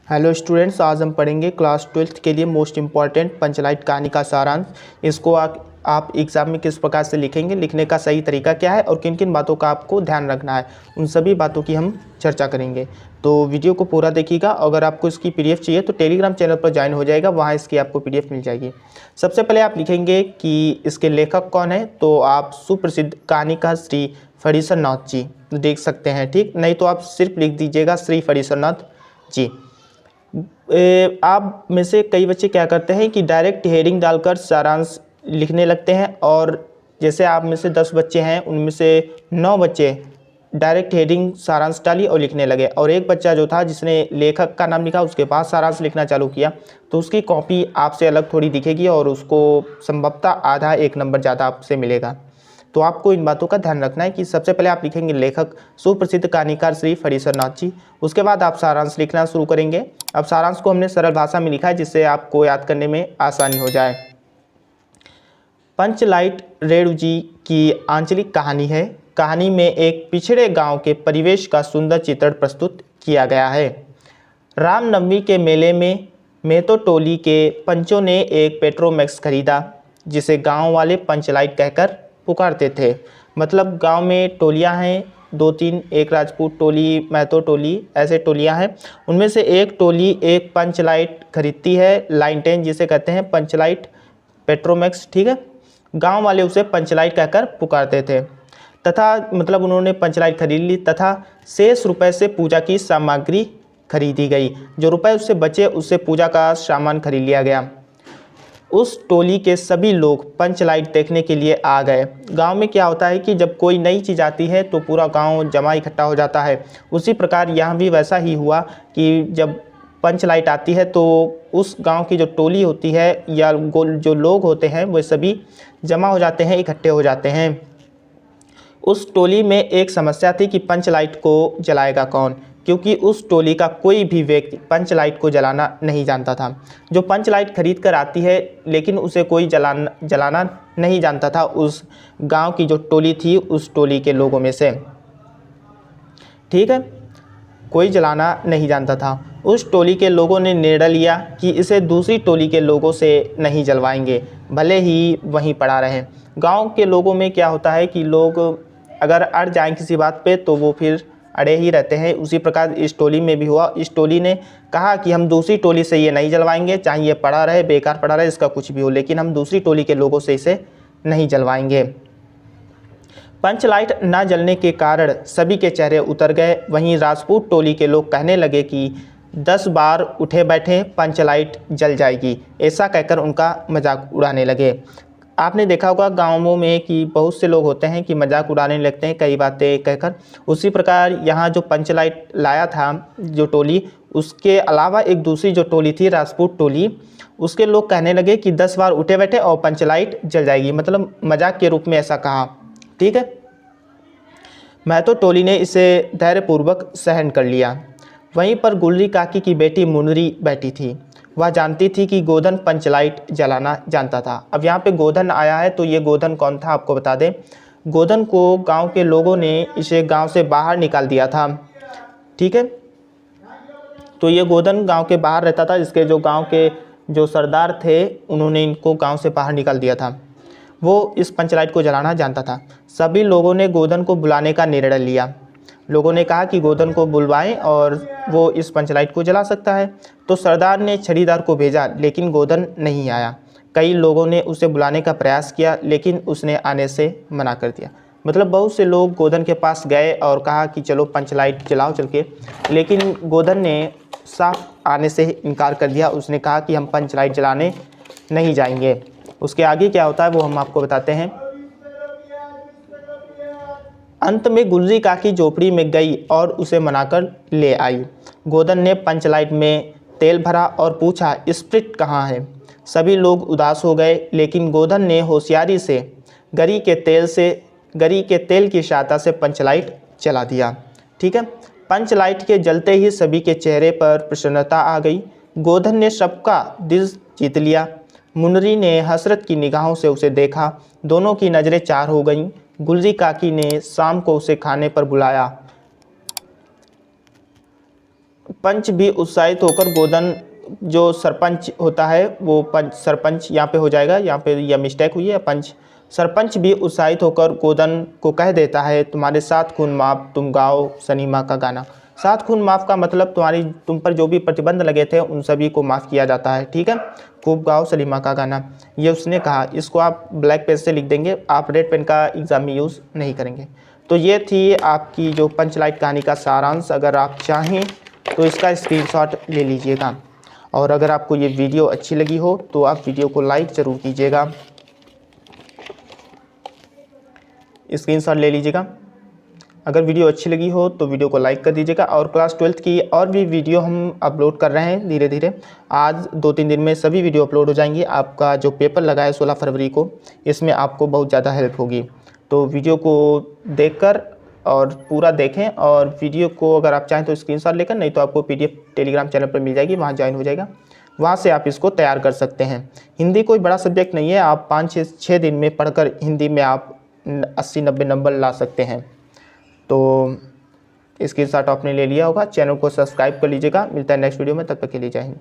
Hello students, आज हम पढ़ेंगे क्लास 12th के लिए मोस्ट इम्पॉर्टेंट पंचलाइट कहानी का सारांश। इसको आप एग्ज़ाम में किस प्रकार से लिखेंगे, लिखने का सही तरीका क्या है और किन किन बातों का आपको ध्यान रखना है, उन सभी बातों की हम चर्चा करेंगे। तो वीडियो को पूरा देखिएगा। अगर आपको इसकी पीडीएफ चाहिए तो टेलीग्राम चैनल पर ज्वाइन हो जाएगा, वहाँ इसकी आपको पीडीएफ मिल जाएगी। सबसे पहले आप लिखेंगे कि इसके लेखक कौन है, तो आप सुप्रसिद्ध कहानीकार श्री फणीसरनाथ जी देख सकते हैं। ठीक, नहीं तो आप सिर्फ लिख दीजिएगा श्री फणीसरनाथ जी। आप में से कई बच्चे क्या करते हैं कि डायरेक्ट हेडिंग डालकर सारांश लिखने लगते हैं, और जैसे आप में से 10 बच्चे हैं उनमें से 9 बच्चे डायरेक्ट हेडिंग सारांश डाली और लिखने लगे, और एक बच्चा जो था जिसने लेखक का नाम लिखा उसके बाद सारांश लिखना चालू किया, तो उसकी कॉपी आपसे अलग थोड़ी दिखेगी और उसको संभवतः आधा 1 नंबर ज़्यादा आपसे मिलेगा। तो आपको इन बातों का ध्यान रखना है कि सबसे पहले आप लिखेंगे लेखक सुप्रसिद्ध कहानीकार श्री फणीसरनाथ जी, उसके बाद आप सारांश लिखना शुरू करेंगे। अब सारांश को हमने सरल भाषा में लिखा है जिससे आपको याद करने में आसानी हो जाए। पंचलाइट रेणु जी की आंचलिक कहानी है। कहानी में एक पिछड़े गांव के परिवेश का सुंदर चित्रण प्रस्तुत किया गया है। रामनवमी के मेले में मेहतो टोली के पंचों ने एक पेट्रोमैक्स खरीदा, जिसे गांव वाले पंचलाइट कहकर पुकारते थे। मतलब गांव में टोलियां हैं 2-3, एक राजपूत टोली, महतो टोली, ऐसे टोलियां हैं। उनमें से एक टोली एक पंचलाइट खरीदती है, लाइन 10 जिसे कहते हैं पंचलाइट पेट्रोमैक्स। ठीक है, गांव वाले उसे पंचलाइट कहकर पुकारते थे। तथा मतलब उन्होंने पंचलाइट खरीद ली तथा शेष रुपए से पूजा की सामग्री खरीदी गई। जो रुपए उससे बचे उससे पूजा का सामान खरीद लिया गया। उस टोली के सभी लोग पंचलाइट देखने के लिए आ गए। गांव में क्या होता है कि जब कोई नई चीज़ आती है तो पूरा गांव जमा इकट्ठा हो जाता है। उसी प्रकार यहाँ भी वैसा ही हुआ कि जब पंचलाइट आती है तो उस गांव की जो टोली होती है या जो लोग होते हैं वो सभी जमा हो जाते हैं, इकट्ठे हो जाते हैं। उस टोली में एक समस्या थी कि पंचलाइट को जलाएगा कौन, क्योंकि उस टोली का कोई भी व्यक्ति पंचलाइट को जलाना नहीं जानता था। जो पंचलाइट खरीद कर आती है लेकिन उसे कोई जलाना नहीं जानता था, उस गांव की जो टोली थी उस टोली के लोगों में से। ठीक है, कोई जलाना नहीं जानता था। उस टोली के लोगों ने निर्णय लिया कि इसे दूसरी टोली के लोगों से नहीं जलवाएंगे, भले ही वहीं पड़ा रहे। गांव के लोगों में क्या होता है कि लोग अगर अड़ जाएं किसी बात पे तो वो फिर अड़े ही रहते हैं। उसी प्रकार इस टोली में भी हुआ। इस टोली ने कहा कि हम दूसरी टोली से ये नहीं जलवाएंगे, चाहे ये पड़ा रहे, बेकार पड़ा रहे, इसका कुछ भी हो, लेकिन हम दूसरी टोली के लोगों से इसे नहीं जलवाएंगे। पंचलाइट न जलने के कारण सभी के चेहरे उतर गए। वहीं राजपूत टोली के लोग कहने लगे कि 10 बार उठे बैठे पंचलाइट जल जाएगी, ऐसा कहकर उनका मजाक उड़ाने लगे। आपने देखा होगा गाँवों में कि बहुत से लोग होते हैं कि मजाक उड़ाने लगते हैं कई बातें कहकर। उसी प्रकार यहाँ जो पंचलाइट लाया था जो टोली, उसके अलावा एक दूसरी जो टोली थी राजपूत टोली, उसके लोग कहने लगे कि 10 बार उठे बैठे और पंचलाइट जल जाएगी, मतलब मजाक के रूप में ऐसा कहा। ठीक है, महतो टोली ने इसे धैर्यपूर्वक सहन कर लिया। वहीं पर गुलरी काकी की बेटी मुनरी बैठी थी। वह जानती थी कि गोधन पंचलाइट जलाना जानता था। अब यहाँ पे गोधन आया है, तो ये गोधन कौन था आपको बता दें। गोधन को गांव के लोगों ने इसे गांव से बाहर निकाल दिया था। ठीक है, तो ये गोधन गांव के बाहर रहता था। इसके जो गांव के जो सरदार थे उन्होंने इनको गांव से बाहर निकाल दिया था। वो इस पंचलाइट को जलाना जानता था। सभी लोगों ने गोधन को बुलाने का निर्णय लिया। लोगों ने कहा कि गोधन को बुलवाएं और वो इस पंचलाइट को जला सकता है। तो सरदार ने छड़ीदार को भेजा, लेकिन गोधन नहीं आया। कई लोगों ने उसे बुलाने का प्रयास किया, लेकिन उसने आने से मना कर दिया। मतलब बहुत से लोग गोधन के पास गए और कहा कि चलो पंचलाइट जलाओ चल के, लेकिन गोधन ने साफ आने से इनकार कर दिया। उसने कहा कि हम पंचलाइट जलाने नहीं जाएंगे। उसके आगे क्या होता है वो हम आपको बताते हैं। अंत में गुलरी काकी झोपड़ी में गई और उसे मनाकर ले आई। गोधन ने पंचलाइट में तेल भरा और पूछा, स्प्रिट कहाँ है। सभी लोग उदास हो गए, लेकिन गोधन ने होशियारी से गरी के तेल की सहायता से पंचलाइट जला दिया। ठीक है, पंचलाइट के जलते ही सभी के चेहरे पर प्रसन्नता आ गई। गोधन ने सबका दिल जीत लिया। मुनरी ने हसरत की निगाहों से उसे देखा। दोनों की नज़रें चार हो गईं। गुलरी काकी ने शाम को उसे खाने पर बुलाया। पंच भी उत्साहित होकर गोदन, जो सरपंच होता है वो पंच, सरपंच यहाँ पे हो जाएगा, यहाँ पे यह मिस्टेक हुई है, पंच। सरपंच भी उत्साहित होकर गोदन को कह देता है, तुम्हारे 7 खून माफ, तुम गाओ सनीमा का गाना। 7 खून माफ का मतलब तुम पर जो भी प्रतिबंध लगे थे उन सभी को माफ़ किया जाता है, ठीक है। खूब गाओ सलीमा का गाना, ये उसने कहा। इसको आप ब्लैक पेज से लिख देंगे, आप रेड पेन का एग्ज़ाम में यूज़ नहीं करेंगे। तो ये थी आपकी जो पंचलाइट कहानी का सारांश। अगर आप चाहें तो इसका स्क्रीनशॉट ले लीजिएगा, और अगर आपको ये वीडियो अच्छी लगी हो तो आप वीडियो को लाइक ज़रूर कीजिएगा, स्क्रीनशॉट ले लीजिएगा। अगर वीडियो अच्छी लगी हो तो वीडियो को लाइक कर दीजिएगा। और क्लास 12th की और भी वीडियो हम अपलोड कर रहे हैं धीरे धीरे, आज 2-3 दिन में सभी वीडियो अपलोड हो जाएंगी। आपका जो पेपर लगा है 16 फरवरी को, इसमें आपको बहुत ज़्यादा हेल्प होगी। तो वीडियो को देखकर और पूरा देखें, और वीडियो को अगर आप चाहें तो स्क्रीनशॉट लेकर, नहीं तो आपको PDF टेलीग्राम चैनल पर मिल जाएगी, वहाँ ज्वाइन हो जाएगा, वहाँ से आप इसको तैयार कर सकते हैं। हिंदी कोई बड़ा सब्जेक्ट नहीं है, आप 5-6 दिन में पढ़कर हिंदी में आप 80-90 नंबर ला सकते हैं। तो स्क्रीनशॉट आपने ले लिया होगा, चैनल को सब्सक्राइब कर लीजिएगा। मिलता है नेक्स्ट वीडियो में, तब तक के लिए जय हिंद।